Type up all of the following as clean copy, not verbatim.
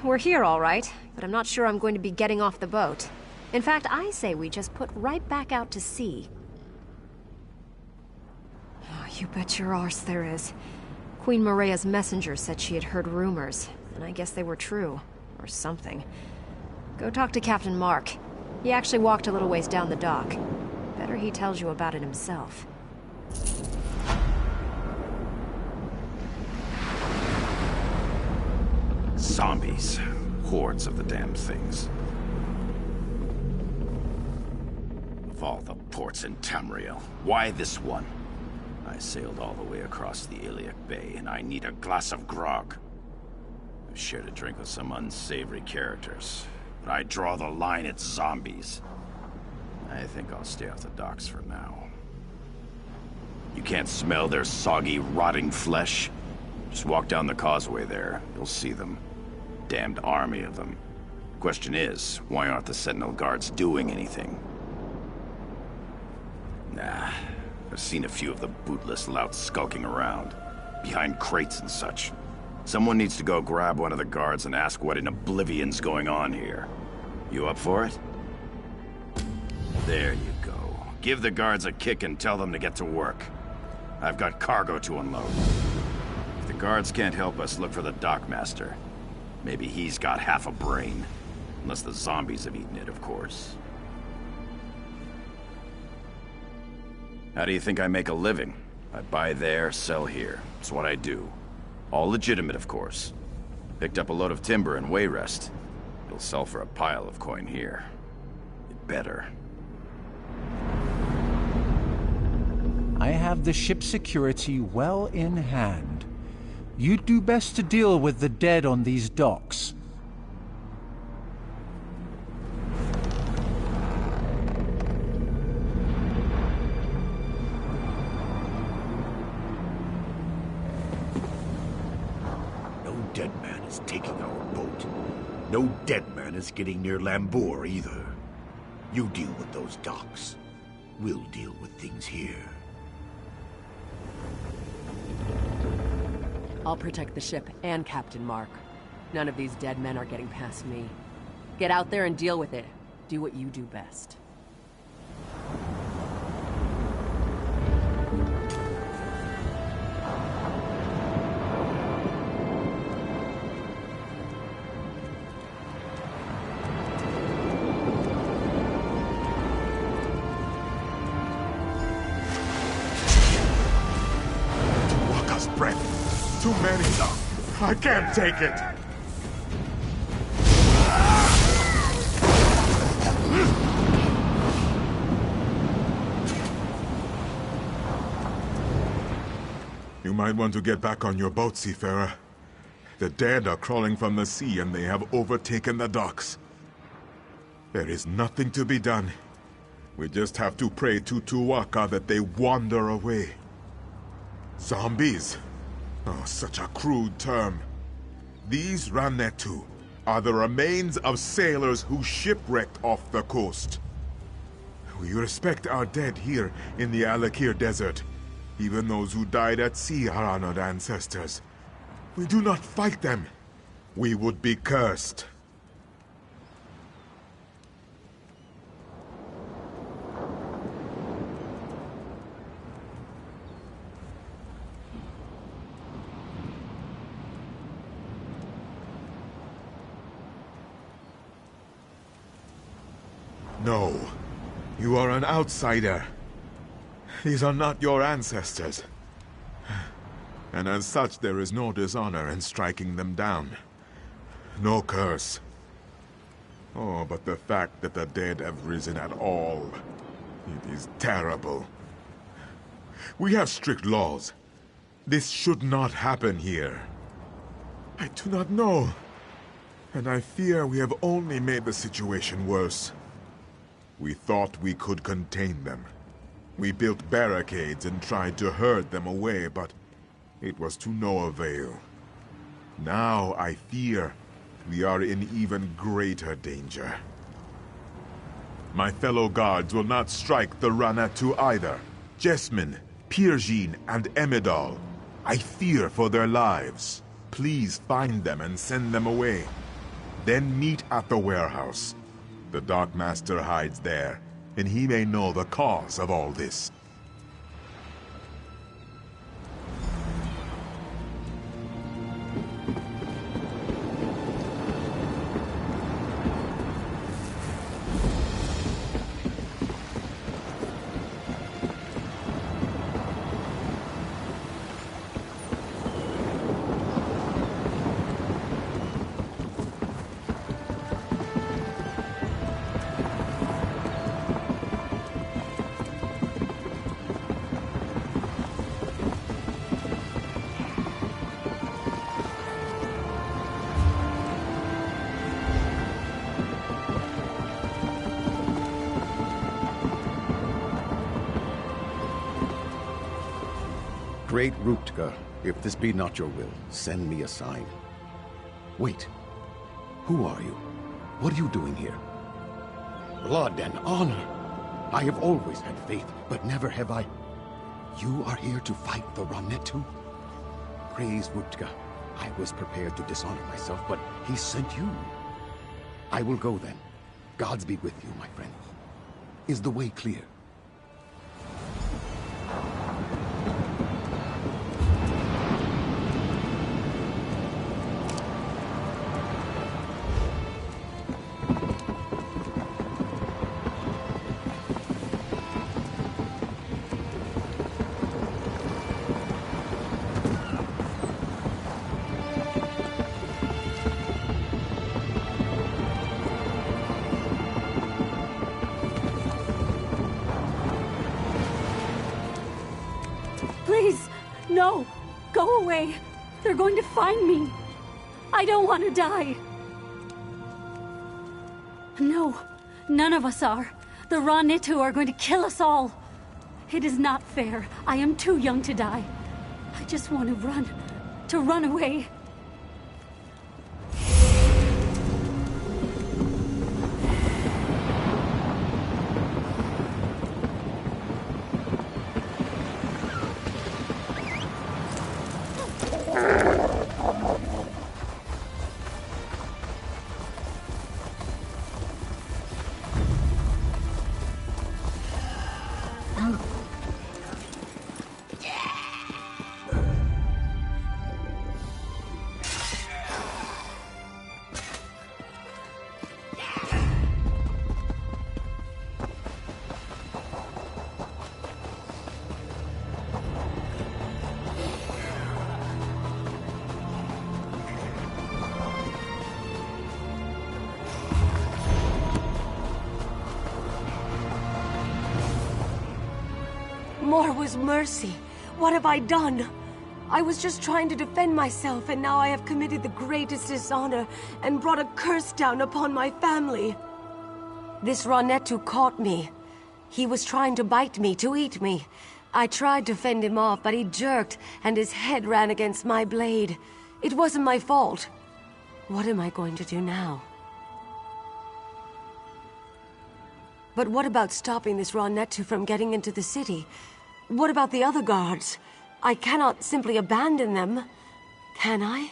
Well, we're here all right, but I'm not sure I'm going to be getting off the boat. In fact, I say we just put right back out to sea. Oh, you bet your arse there is. Queen Maraya's messenger said she had heard rumors, and I guess they were true. Or something. Go talk to Captain Mark. He actually walked a little ways down the dock. Better he tells you about it himself. Zombies. Hordes of the damn things. Of all the ports in Tamriel, why this one? I sailed all the way across the Alik'r Bay, and I need a glass of grog. I've shared a drink with some unsavory characters, but I draw the line at zombies. I think I'll stay off the docks for now. You can't smell their soggy, rotting flesh? Just walk down the causeway there. You'll see them. Damned army of them. Question is, why aren't the Sentinel guards doing anything? Nah, I've seen a few of the bootless louts skulking around, behind crates and such. Someone needs to go grab one of the guards and ask what in oblivion's going on here. You up for it? There you go. Give the guards a kick and tell them to get to work. I've got cargo to unload. If the guards can't help us, look for the dockmaster. Maybe he's got half a brain. Unless the zombies have eaten it, of course. How do you think I make a living? I buy there, sell here. It's what I do. All legitimate, of course. Picked up a load of timber in Wayrest. It'll sell for a pile of coin here. It better. I have the ship's security well in hand. You'd do best to deal with the dead on these docks. No dead man is taking our boat. No dead man is getting near Lambour either. You deal with those docks. We'll deal with things here. I'll protect the ship and Captain Mark. None of these dead men are getting past me. Get out there and deal with it. Do what you do best. Waka's breath. Too many. I can't take it. You might want to get back on your boat, seafarer. The dead are crawling from the sea and they have overtaken the docks. There is nothing to be done. We just have to pray to Tuwaka that they wander away. Zombies? Oh, such a crude term. These Ranetu are the remains of sailors who shipwrecked off the coast. We respect our dead here in the Alik'r desert. Even those who died at sea are honored ancestors. We do not fight them. We would be cursed. No. You are an outsider. These are not your ancestors. And as such, there is no dishonor in striking them down. No curse. Oh, but the fact that the dead have risen at all, it is terrible. We have strict laws. This should not happen here. I do not know. And I fear we have only made the situation worse. We thought we could contain them. We built barricades and tried to herd them away, but it was to no avail. Now I fear we are in even greater danger. My fellow guards will not strike the Ranatu either. Jesmin, Pirjin, and Emidal. I fear for their lives. Please find them and send them away. Then meet at the warehouse. The Dark Master hides there, and he may know the cause of all this. Great Rutger, if this be not your will, send me a sign. Wait. Who are you? What are you doing here? Blood and honor! I have always had faith, but never have I... You are here to fight the Ranetu? Praise Rutger. I was prepared to dishonor myself, but he sent you. I will go then. Gods be with you, my friend. Is the way clear? Please, no! Go away! They're going to find me! I don't want to die! No, none of us are. The Ranetu are going to kill us all. It is not fair. I am too young to die. I just want to run away. More was mercy. What have I done? I was just trying to defend myself, and now I have committed the greatest dishonor and brought a curse down upon my family. This Ranetu caught me. He was trying to bite me, to eat me. I tried to fend him off, but he jerked, and his head ran against my blade. It wasn't my fault. What am I going to do now? But what about stopping this Ranetu from getting into the city? What about the other guards? I cannot simply abandon them, can I?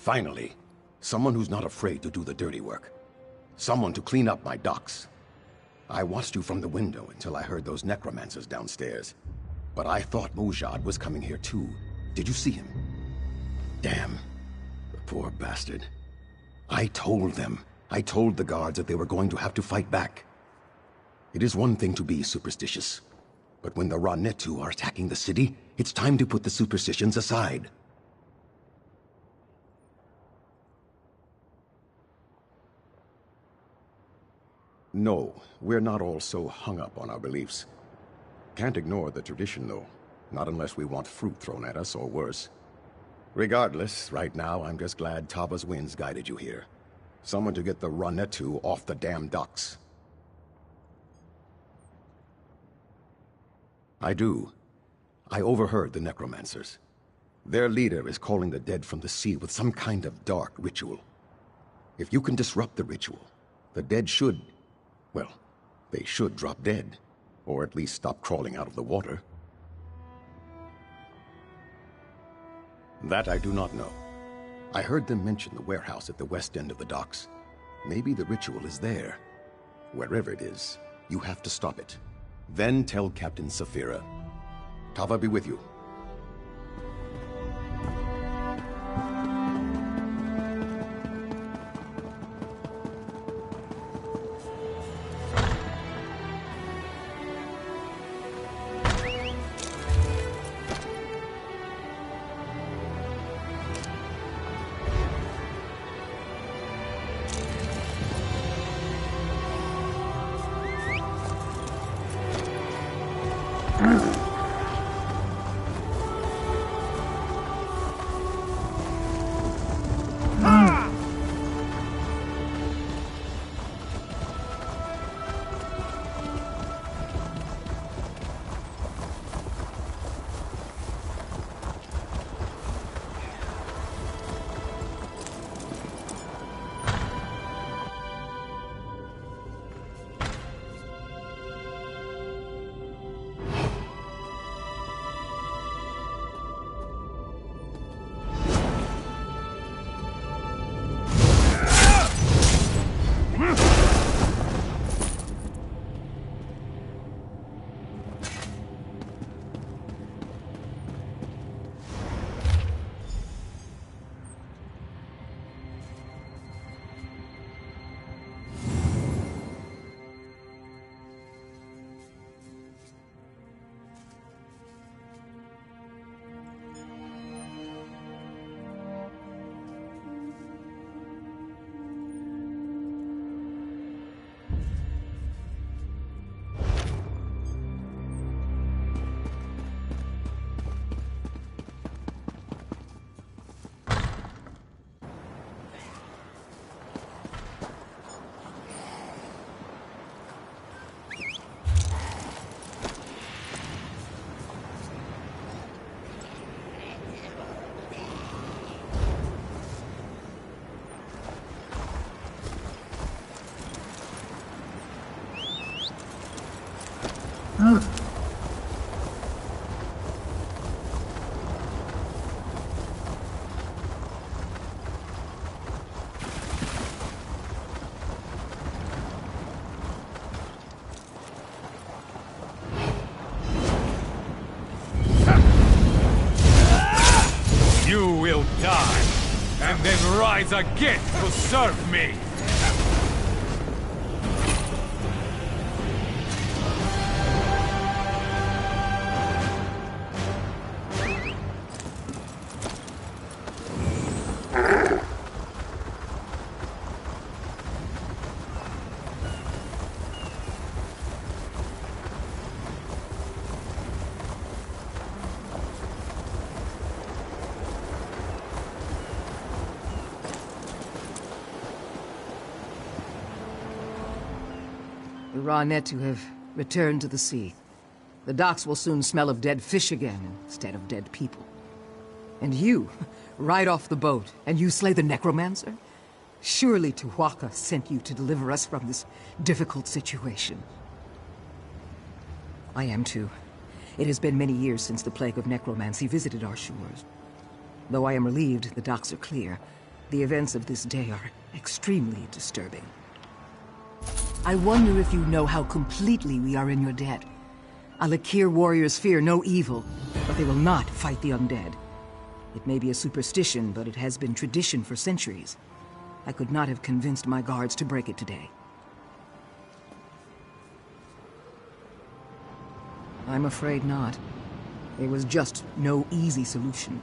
Finally, someone who's not afraid to do the dirty work. Someone to clean up my docks. I watched you from the window until I heard those necromancers downstairs. But I thought Mujad was coming here too. Did you see him? Damn. The poor bastard. I told them. I told the guards that they were going to have to fight back. It is one thing to be superstitious, but when the Ranetu are attacking the city, it's time to put the superstitions aside. No, we're not all so hung up on our beliefs. Can't ignore the tradition, though. Not unless we want fruit thrown at us, or worse. Regardless, right now, I'm just glad Tava's winds guided you here. Someone to get the Ranetu off the damn docks. I do. I overheard the necromancers. Their leader is calling the dead from the sea with some kind of dark ritual. If you can disrupt the ritual, the dead should... well, they should drop dead. Or at least stop crawling out of the water. That I do not know. I heard them mention the warehouse at the west end of the docks. Maybe the ritual is there. Wherever it is, you have to stop it. Then tell Captain Saphira. Tava be with you. Die, and then rise again to serve me! The Ranetu have returned to the sea. The docks will soon smell of dead fish again instead of dead people. And you, ride off the boat, and you slay the necromancer? Surely Tuwaka sent you to deliver us from this difficult situation. I am too. It has been many years since the plague of necromancy visited our shores. Though I am relieved the docks are clear, the events of this day are extremely disturbing. I wonder if you know how completely we are in your debt. Alik'r warriors fear no evil, but they will not fight the undead. It may be a superstition, but it has been tradition for centuries. I could not have convinced my guards to break it today. I'm afraid not. There was just no easy solution.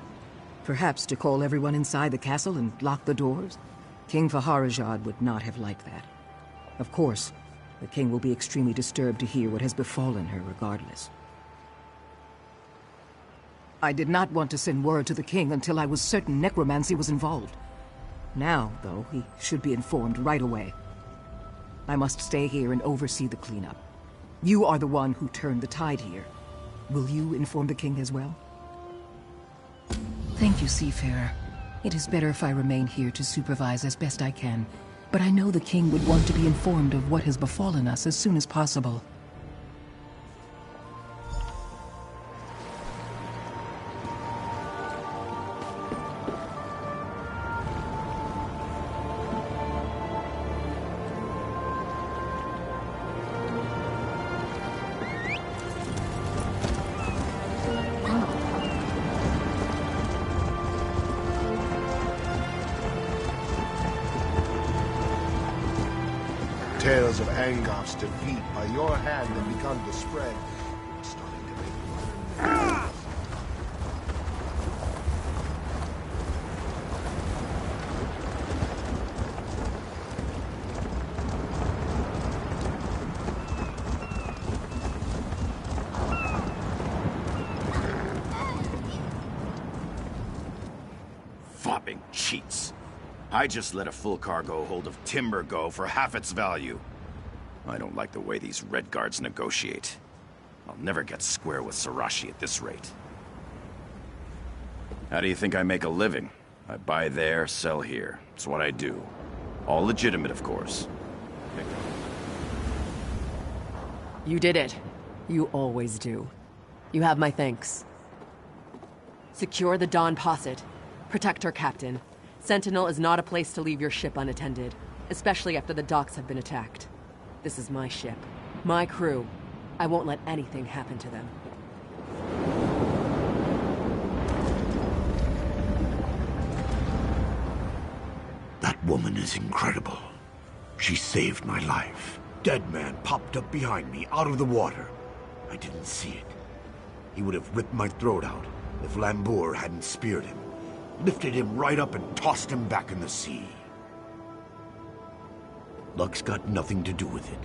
Perhaps to call everyone inside the castle and lock the doors? King Faharajad would not have liked that. Of course, the king will be extremely disturbed to hear what has befallen her regardless. I did not want to send word to the king until I was certain necromancy was involved. Now, though, he should be informed right away. I must stay here and oversee the cleanup. You are the one who turned the tide here. Will you inform the king as well? Thank you, Seafarer. It is better if I remain here to supervise as best I can, but I know the king would want to be informed of what has befallen us as soon as possible. Tales of Angof's defeat by your hand have begun to spread. It's starting to make... Fobbing cheats. I just let a full cargo hold of timber go for half its value. I don't like the way these Red Guards negotiate. I'll never get square with Sarashi at this rate. How do you think I make a living? I buy there, sell here. It's what I do. All legitimate, of course. You did it. You always do. You have my thanks. Secure the Dawn Posset. Protect her captain. Sentinel is not a place to leave your ship unattended, especially after the docks have been attacked. This is my ship, my crew. I won't let anything happen to them. That woman is incredible. She saved my life. Dead man popped up behind me, out of the water. I didn't see it. He would have ripped my throat out if Lambour hadn't speared him. Lifted him right up and tossed him back in the sea. Luck's got nothing to do with it.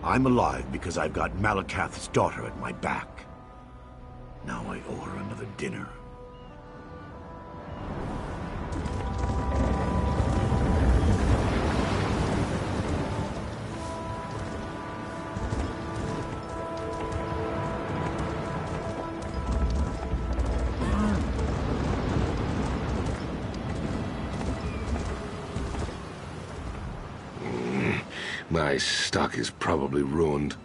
I'm alive because I've got Malakath's daughter at my back. Now I owe her another dinner. My stock is probably ruined.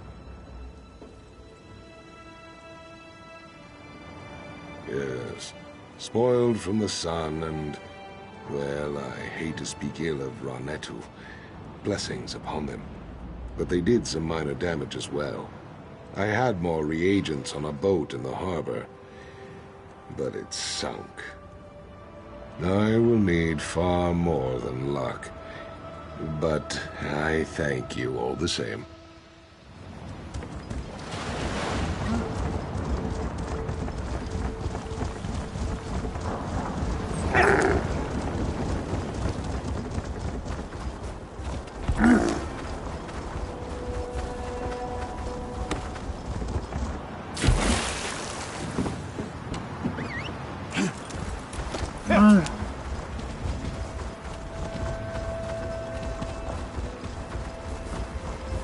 Yes. Spoiled from the sun and... well, I hate to speak ill of Ranetu. Blessings upon them. But they did some minor damage as well. I had more reagents on a boat in the harbor, but it sunk. I will need far more than luck. But I thank you all the same.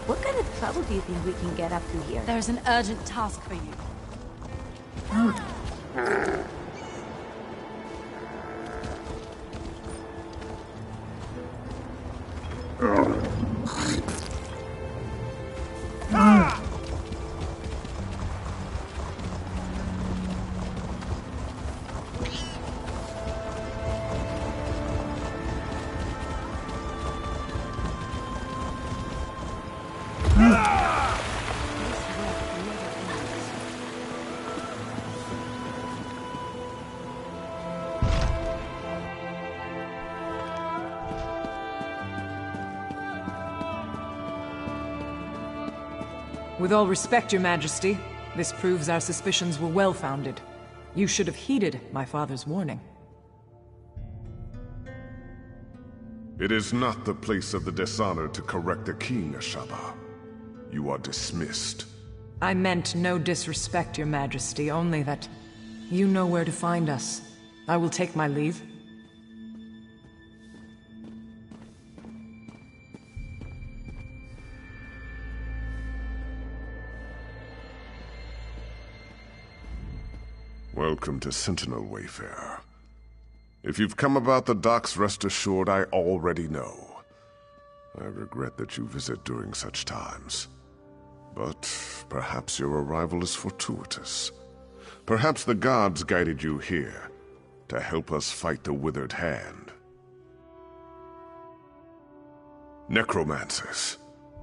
What kind of trouble do you think we can get up to here? There's an urgent task for you. With all respect, Your Majesty, this proves our suspicions were well-founded. You should have heeded my father's warning. It is not the place of the dishonored to correct the king, Ashaba. You are dismissed. I meant no disrespect, Your Majesty, only that you know where to find us. I will take my leave. Welcome to Sentinel, Wayfarer. If you've come about the docks, rest assured I already know. I regret that you visit during such times. But perhaps your arrival is fortuitous. Perhaps the gods guided you here to help us fight the Withered Hand. Necromancers,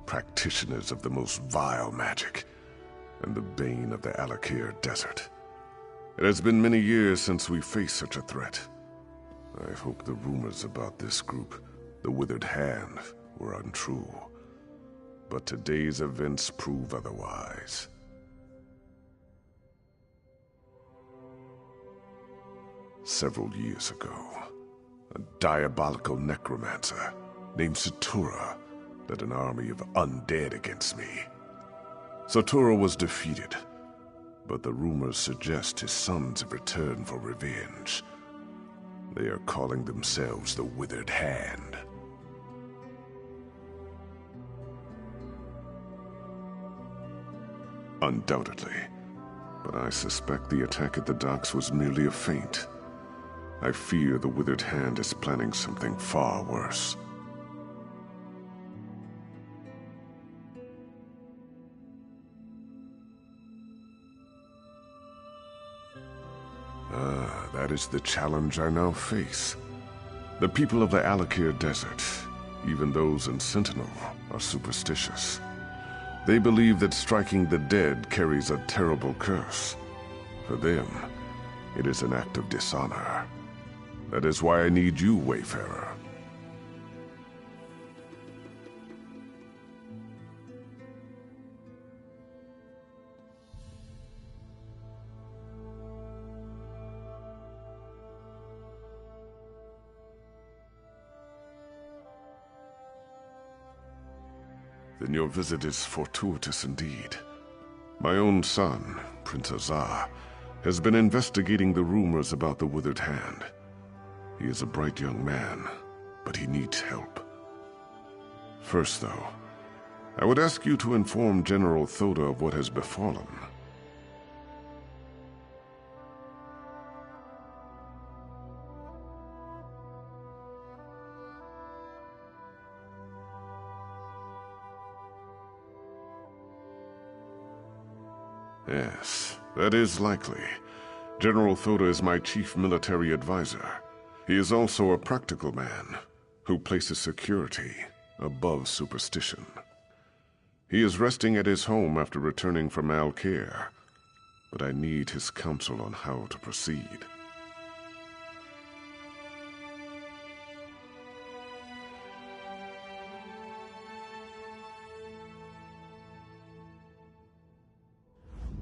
practitioners of the most vile magic, and the bane of the Alik'r desert. It has been many years since we faced such a threat. I hope the rumors about this group, the Withered Hand, were untrue. But today's events prove otherwise. Several years ago, a diabolical necromancer named Satura led an army of undead against me. Satura was defeated, but the rumors suggest his sons have returned for revenge. They are calling themselves the Withered Hand. Undoubtedly, but I suspect the attack at the docks was merely a feint. I fear the Withered Hand is planning something far worse. That is the challenge I now face. The people of the Alik'r desert, even those in Sentinel, are superstitious. They believe that striking the dead carries a terrible curse. For them, it is an act of dishonor. That is why I need you, Wayfarer. Then your visit is fortuitous indeed. My own son, Prince Azar, has been investigating the rumors about the Withered Hand. He is a bright young man, but he needs help. First, though, I would ask you to inform General Thoda of what has befallen. Yes, that is likely. General Thoda is my chief military advisor. He is also a practical man who places security above superstition. He is resting at his home after returning from Alik'r, but I need his counsel on how to proceed.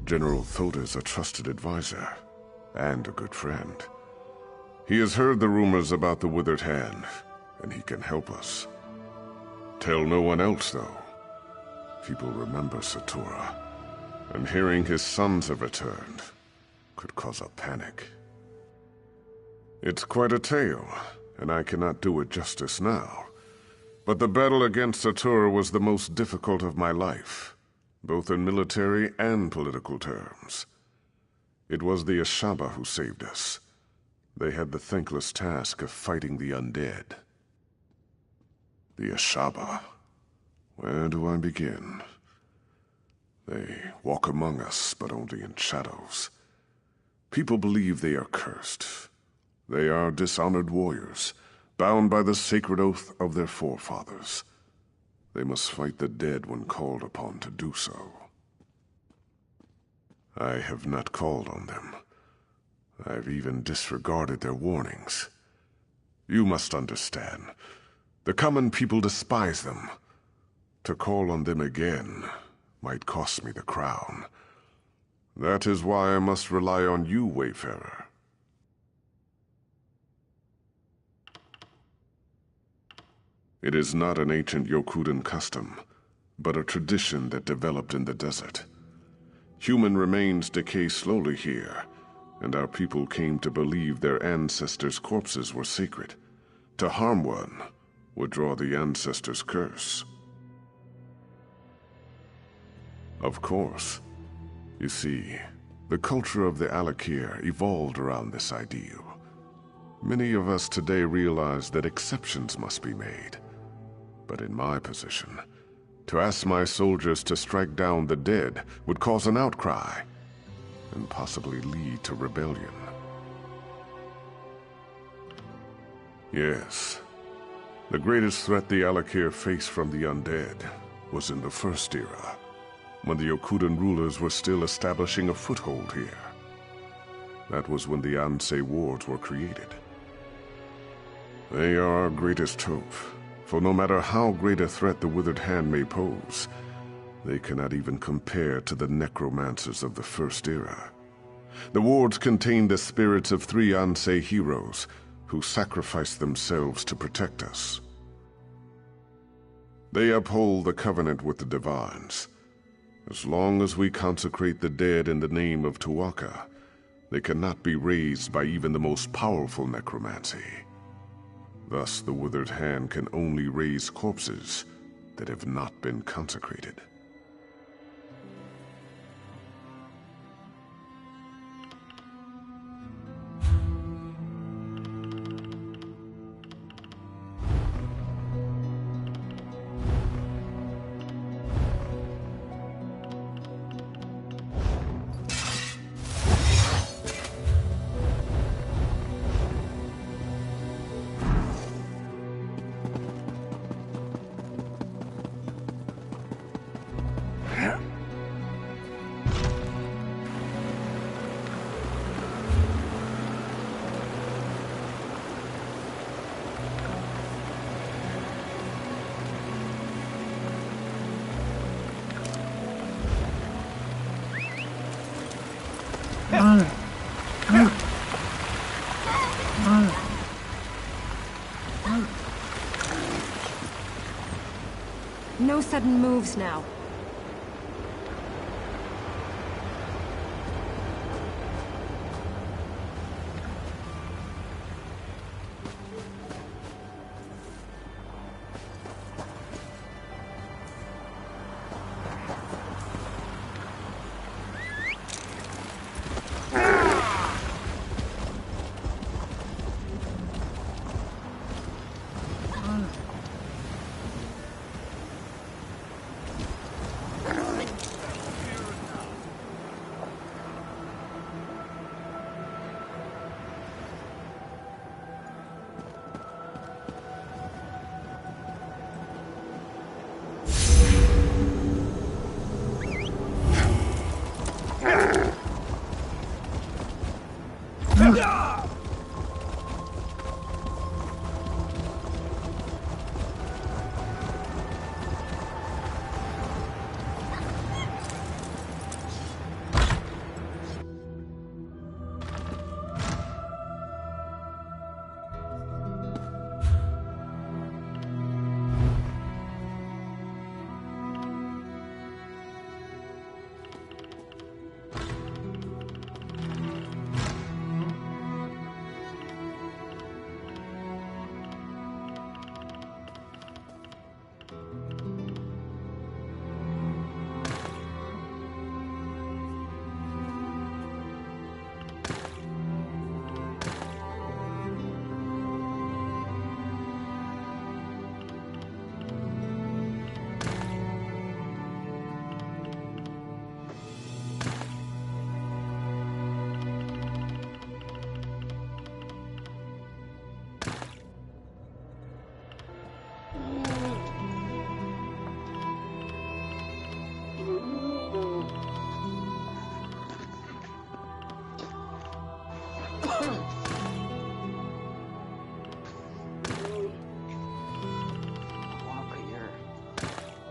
General Thoda is a trusted advisor and a good friend. He has heard the rumors about the Withered Hand, and he can help us. Tell no one else, though. People remember Satura, and hearing his sons have returned could cause a panic. It's quite a tale, and I cannot do it justice now. But the battle against Satura was the most difficult of my life, both in military and political terms. It was the Ashaba who saved us. They had the thankless task of fighting the undead. The Ashaba. Where do I begin? They walk among us, but only in shadows. People believe they are cursed. They are dishonored warriors, bound by the sacred oath of their forefathers. They must fight the dead when called upon to do so. I have not called on them. I've even disregarded their warnings. You must understand. The common people despise them. To call on them again might cost me the crown. That is why I must rely on you, Wayfarer. It is not an ancient Yokudan custom, but a tradition that developed in the desert. Human remains decay slowly here, and our people came to believe their ancestors' corpses were sacred. To harm one would draw the ancestors' curse. Of course. You see, the culture of the Alik'r evolved around this ideal. Many of us today realize that exceptions must be made. But in my position, to ask my soldiers to strike down the dead would cause an outcry, and possibly lead to rebellion. Yes, the greatest threat the Alik'r faced from the undead was in the First Era, when the Yokudan rulers were still establishing a foothold here. That was when the Ansei wards were created. They are our greatest hope, for no matter how great a threat the Withered Hand may pose, they cannot even compare to the necromancers of the First Era. The wards contain the spirits of 3 Ansei heroes who sacrificed themselves to protect us. They uphold the covenant with the Divines. As long as we consecrate the dead in the name of Tu'whacca, they cannot be raised by even the most powerful necromancy. Thus, the Withered Hand can only raise corpses that have not been consecrated. No sudden moves now.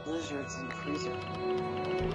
Lizards in the freezer.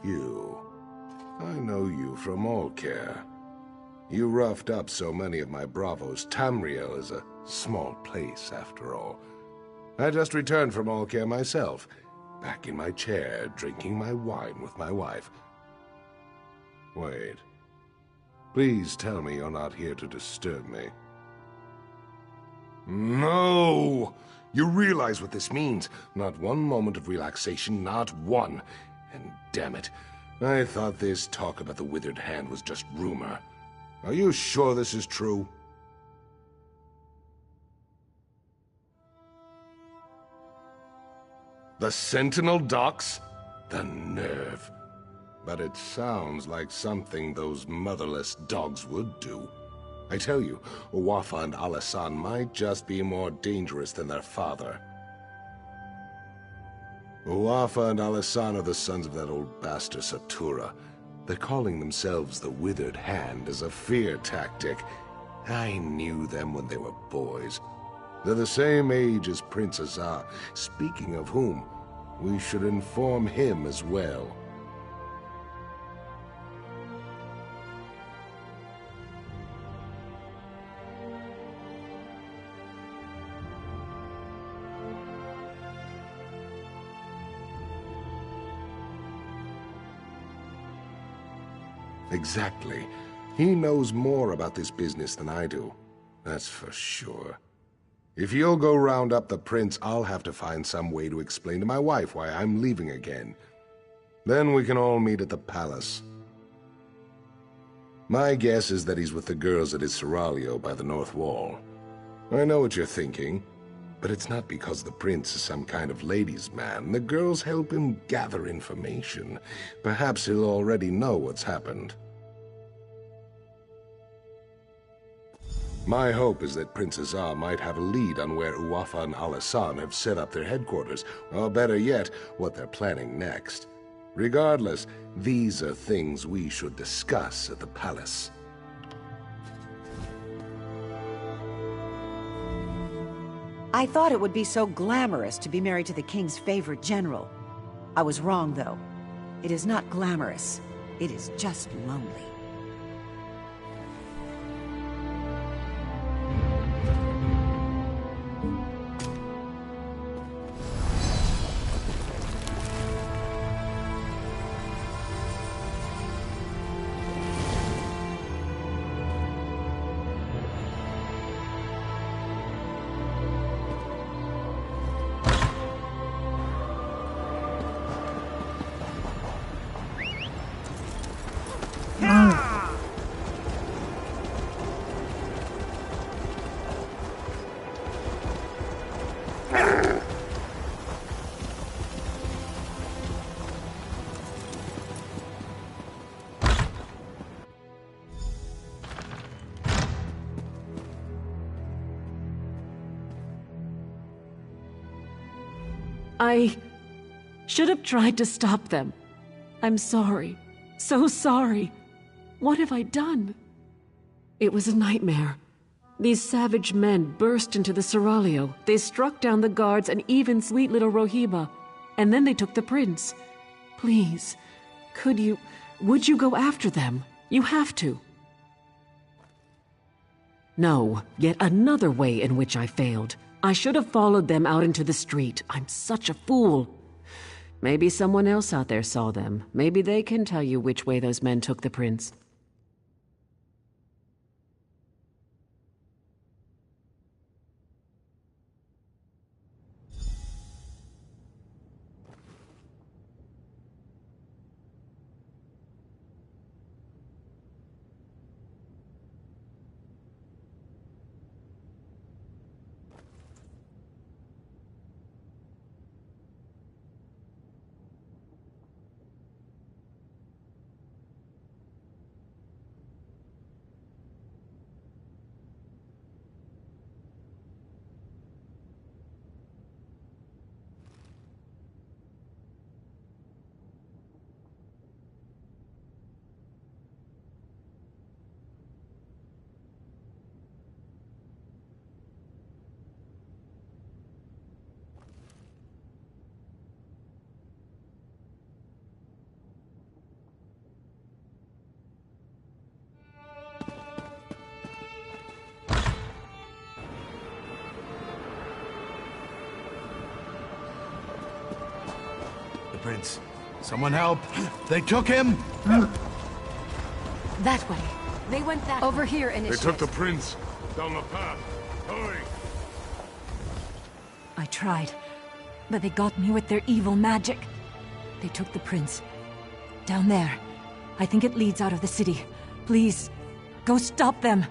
You. I know you from Alik'r. You roughed up so many of my bravos. Tamriel is a small place, after all. I just returned from Alik'r myself, back in my chair, drinking my wine with my wife. Wait. Please tell me you're not here to disturb me. No! You realize what this means. Not one moment of relaxation, not one. And damn it, I thought this talk about the withered hand was just rumor. Are you sure this is true? The Sentinel docks? The nerve. But it sounds like something those motherless dogs would do. I tell you, Uwafa and Alasan might just be more dangerous than their father. Uwafa and Alasan are the sons of that old bastard Satura. They're calling themselves the Withered Hand as a fear tactic. I knew them when they were boys. They're the same age as Prince Azar. Speaking of whom, we should inform him as well. Exactly. He knows more about this business than I do. That's for sure. If you'll go round up the prince, I'll have to find some way to explain to my wife why I'm leaving again. Then we can all meet at the palace. My guess is that he's with the girls at his seraglio by the north wall. I know what you're thinking, but it's not because the prince is some kind of ladies' man. The girls help him gather information. Perhaps he'll already know what's happened. My hope is that Prince Azar might have a lead on where Uwafa and Alasan have set up their headquarters, or better yet, what they're planning next. Regardless, these are things we should discuss at the palace. I thought it would be so glamorous to be married to the king's favorite general. I was wrong, though. It is not glamorous. It is just lonely. I should have tried to stop them. I'm sorry. So sorry. What have I done? It was a nightmare. These savage men burst into the seraglio. They struck down the guards and even sweet little Rohiba. And then they took the prince. Please, would you go after them? You have to. No, yet another way in which I failed. I should have followed them out into the street. I'm such a fool. Maybe someone else out there saw them. Maybe they can tell you which way those men took the prince. prince. Someone help! They took him! That way. They went that Over way. here, They initiate. took the prince. Down the path. Hurry! I tried, but they got me with their evil magic. They took the prince. Down there. I think it leads out of the city. Please, go stop them.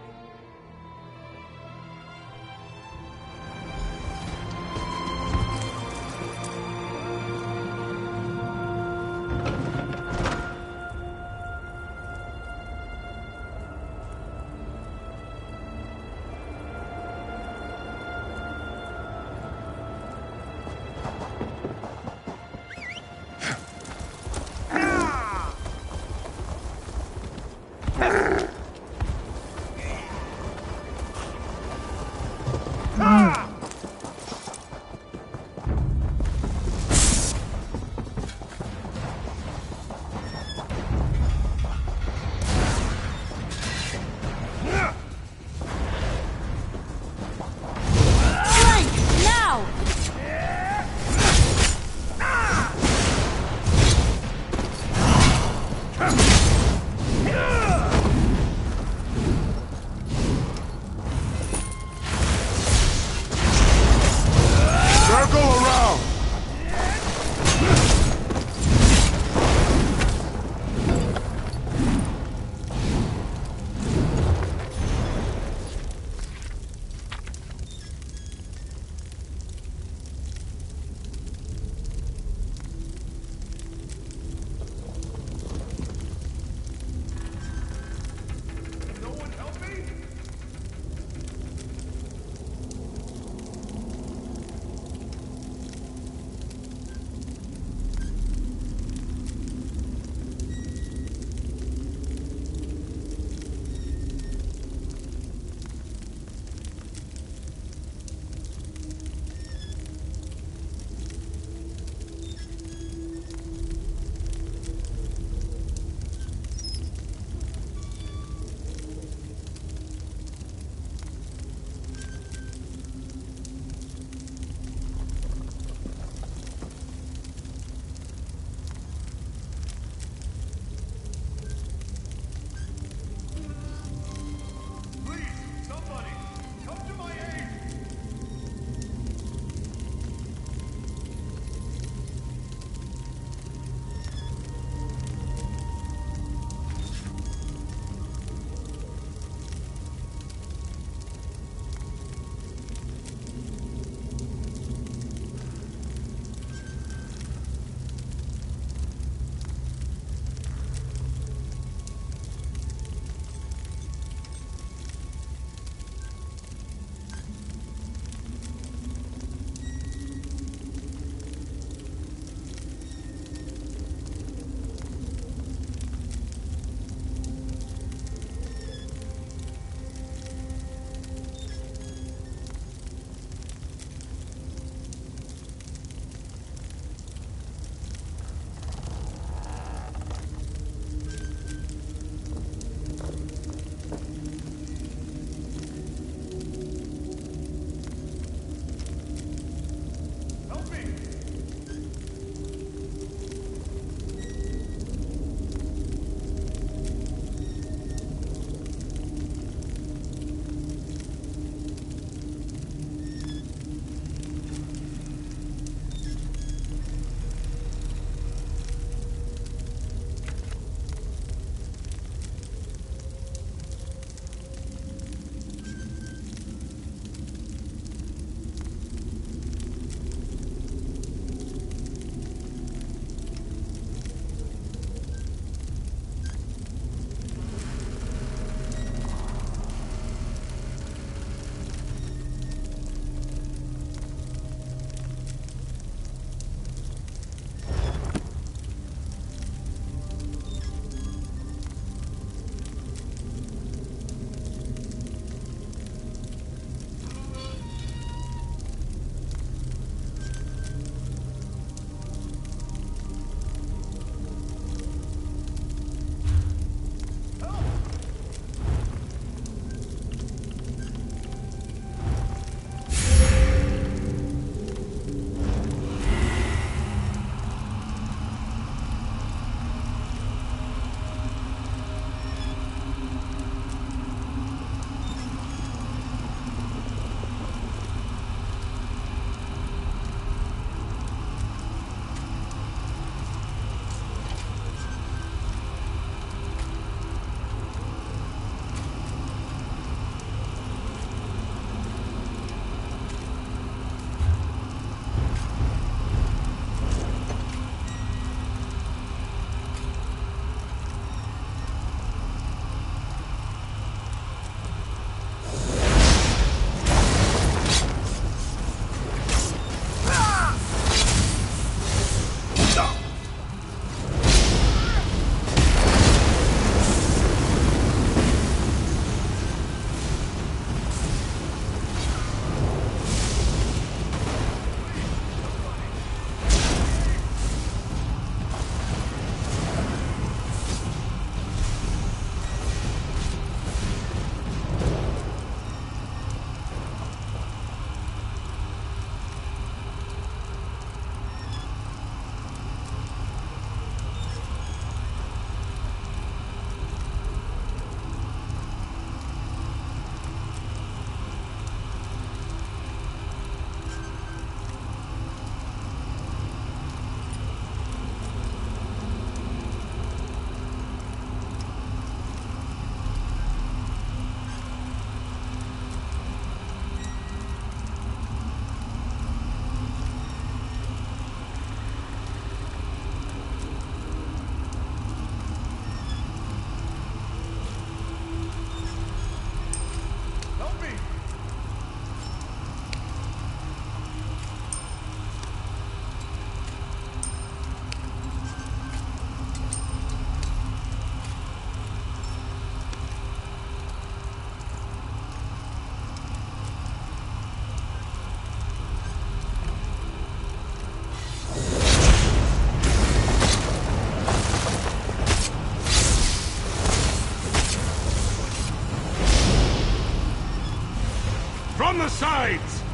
On the sides!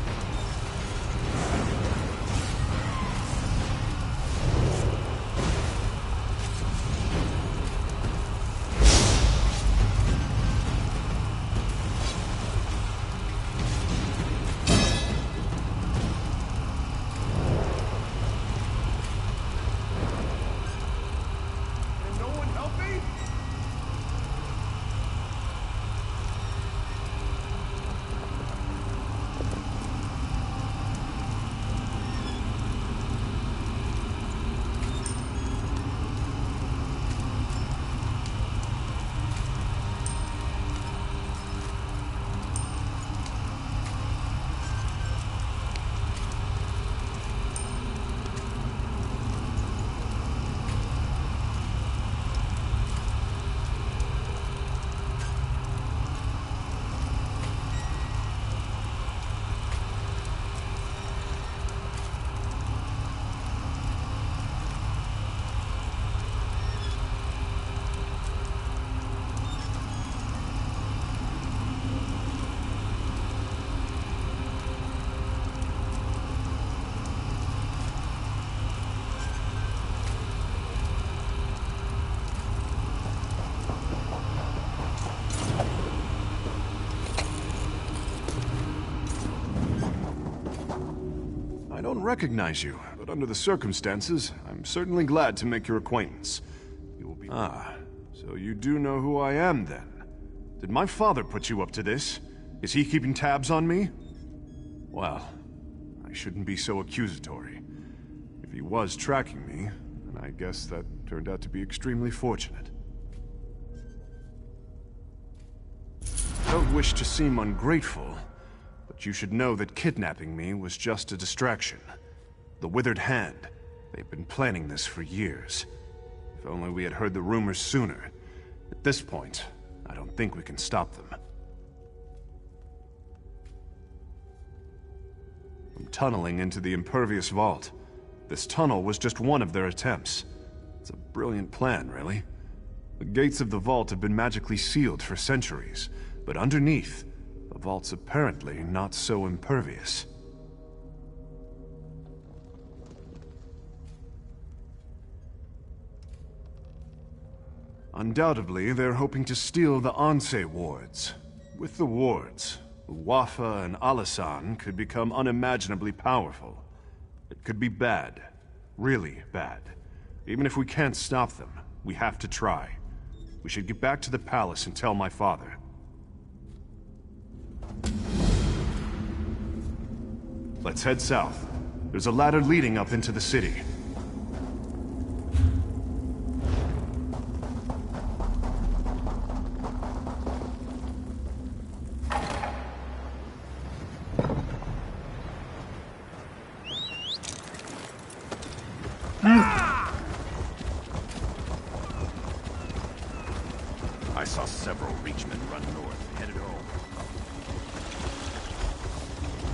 I don't recognize you, but under the circumstances, I'm certainly glad to make your acquaintance. You will be— Ah, so you do know who I am, then? Did my father put you up to this? Is he keeping tabs on me? Well, I shouldn't be so accusatory. If he was tracking me, then I guess that turned out to be extremely fortunate. I don't wish to seem ungrateful, but you should know that kidnapping me was just a distraction. The Withered Hand. They've been planning this for years. If only we had heard the rumors sooner. At this point, I don't think we can stop them. I'm tunneling into the impervious vault. This tunnel was just one of their attempts. It's a brilliant plan, really. The gates of the vault have been magically sealed for centuries, but underneath, the vault's apparently not so impervious. Undoubtedly, they're hoping to steal the Anse wards. With the wards, Wafa and Alasan could become unimaginably powerful. It could be bad. Really bad. Even if we can't stop them, we have to try. We should get back to the palace and tell my father. Let's head south. There's a ladder leading up into the city. I saw several Reachmen run north, headed home.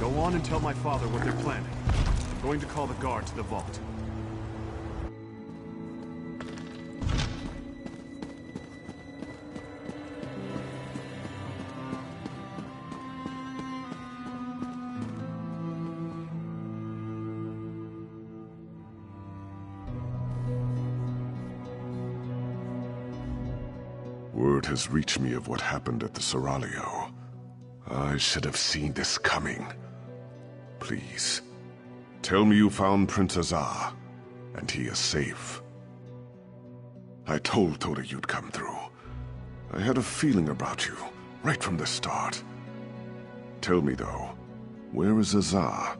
Go on and tell my father what they're planning. I'm going to call the guard to the vault. Word has reached me of what happened at the Seraglio. I should have seen this coming. Please, tell me you found Prince Azar, and he is safe. I told Toda you'd come through. I had a feeling about you, right from the start. Tell me though, where is Azar?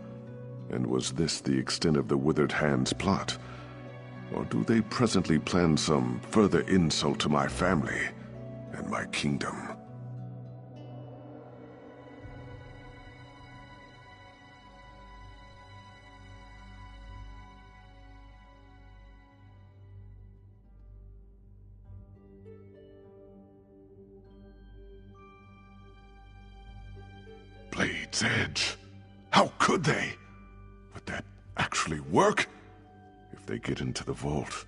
And was this the extent of the Withered Hand's plot? Or do they presently plan some further insult to my family and my kingdom? Blade's Edge. How could they? Would that actually work? If they get into the vault,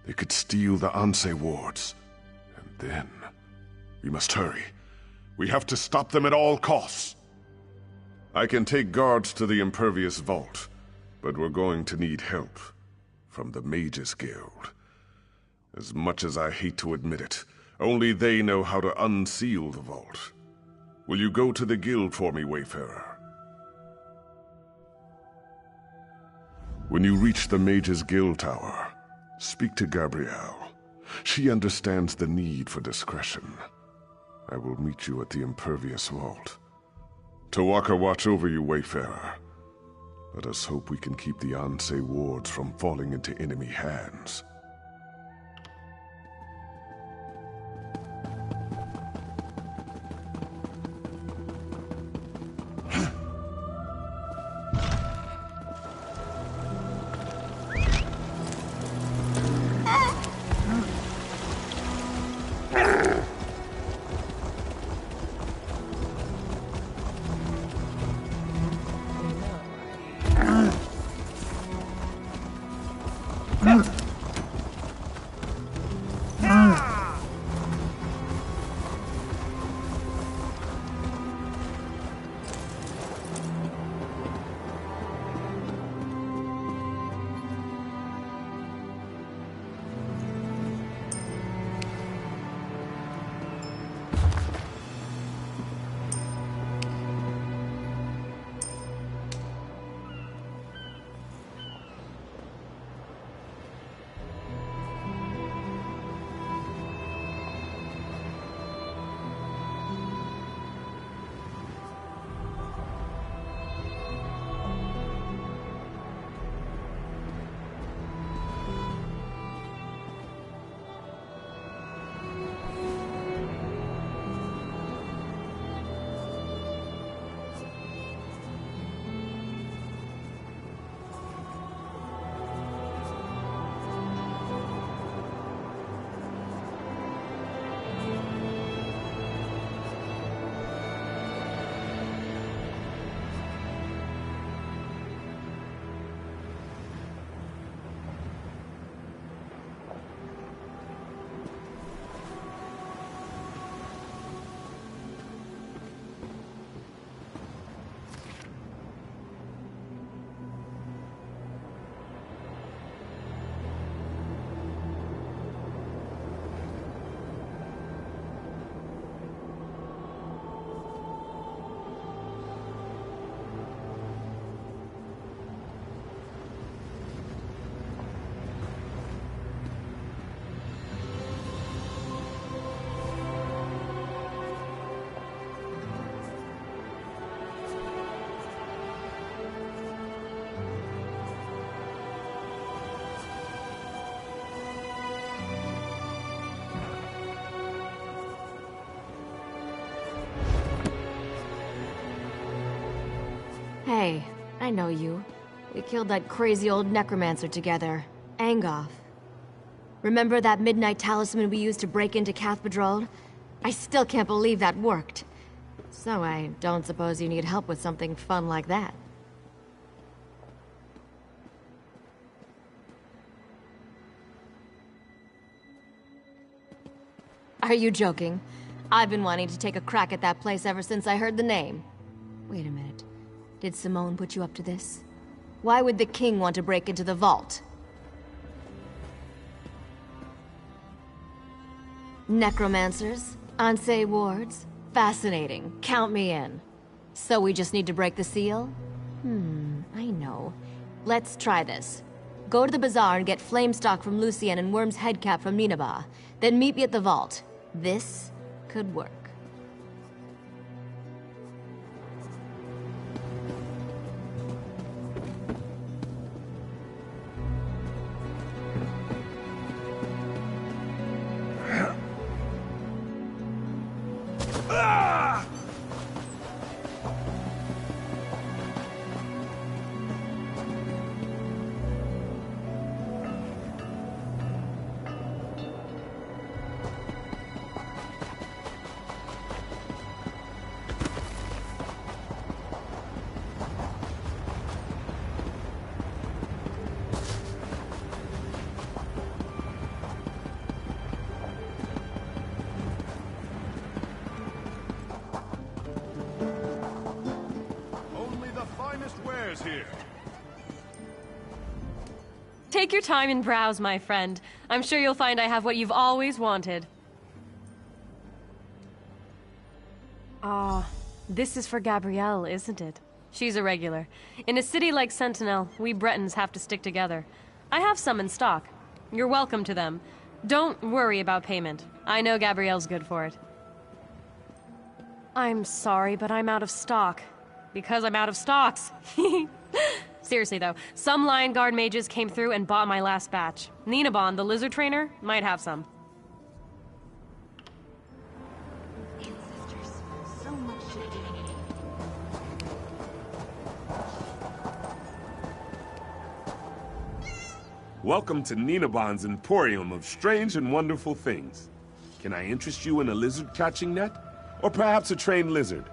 they could steal the Anse wards. And then... we must hurry. We have to stop them at all costs. I can take guards to the impervious vault, but we're going to need help from the Mages Guild. As much as I hate to admit it, only they know how to unseal the vault. Will you go to the guild for me, Wayfarer? When you reach the Mages Guild Tower, speak to Gabrielle. She understands the need for discretion. I will meet you at the impervious vault. Tawaka watch over you, Wayfarer. Let us hope we can keep the Ansei wards from falling into enemy hands. Hey, I know you. We killed that crazy old necromancer together, Angoth. Remember that midnight talisman we used to break into Cathedral? I still can't believe that worked. So I don't suppose you need help with something fun like that. Are you joking? I've been wanting to take a crack at that place ever since I heard the name. Wait a minute. Did Simone put you up to this? Why would the king want to break into the vault? Necromancers? Ansei wards? Fascinating. Count me in. So we just need to break the seal? I know. Let's try this. Go to the bazaar and get Flamestock from Lucien and Worm's headcap from Ninaba. Then meet me at the vault. This could work. affairs here? Take your time and browse, my friend. I'm sure you'll find I have what you've always wanted. This is for Gabrielle, isn't it? She's a regular. In a city like Sentinel, we Bretons have to stick together. I have some in stock. You're welcome to them. Don't worry about payment. I know Gabrielle's good for it. I'm sorry, but I'm out of stock. Because I'm out of stocks. Seriously though, some Lion Guard mages came through and bought my last batch. Ninabon, the lizard trainer, might have some. Welcome to Ninabon's Emporium of strange and wonderful things. Can I interest you in a lizard catching net? Or perhaps a trained lizard?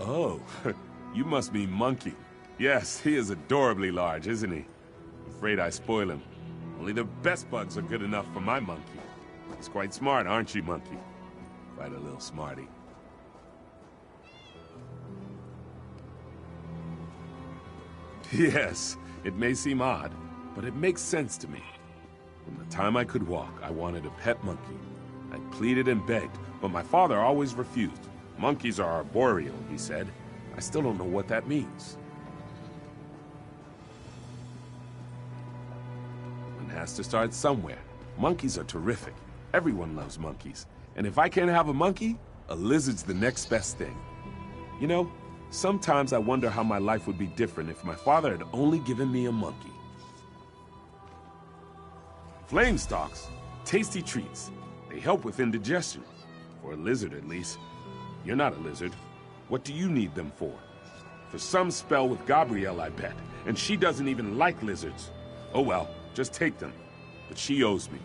Oh, you must mean Monkey. Yes, he is adorably large, isn't he? Afraid I spoil him. Only the best bugs are good enough for my monkey. He's quite smart, aren't you, Monkey? Quite a little smarty. Yes, it may seem odd, but it makes sense to me. From the time I could walk, I wanted a pet monkey. I pleaded and begged, but my father always refused. Monkeys are arboreal, he said. I still don't know what that means. One has to start somewhere. Monkeys are terrific. Everyone loves monkeys. And if I can't have a monkey, a lizard's the next best thing. You know, sometimes I wonder how my life would be different if my father had only given me a monkey. Flame stalks, tasty treats. They help with indigestion. For a lizard, at least. You're not a lizard. What do you need them for? For some spell with Gabrielle, I bet. And she doesn't even like lizards. Oh well, just take them. But she owes me.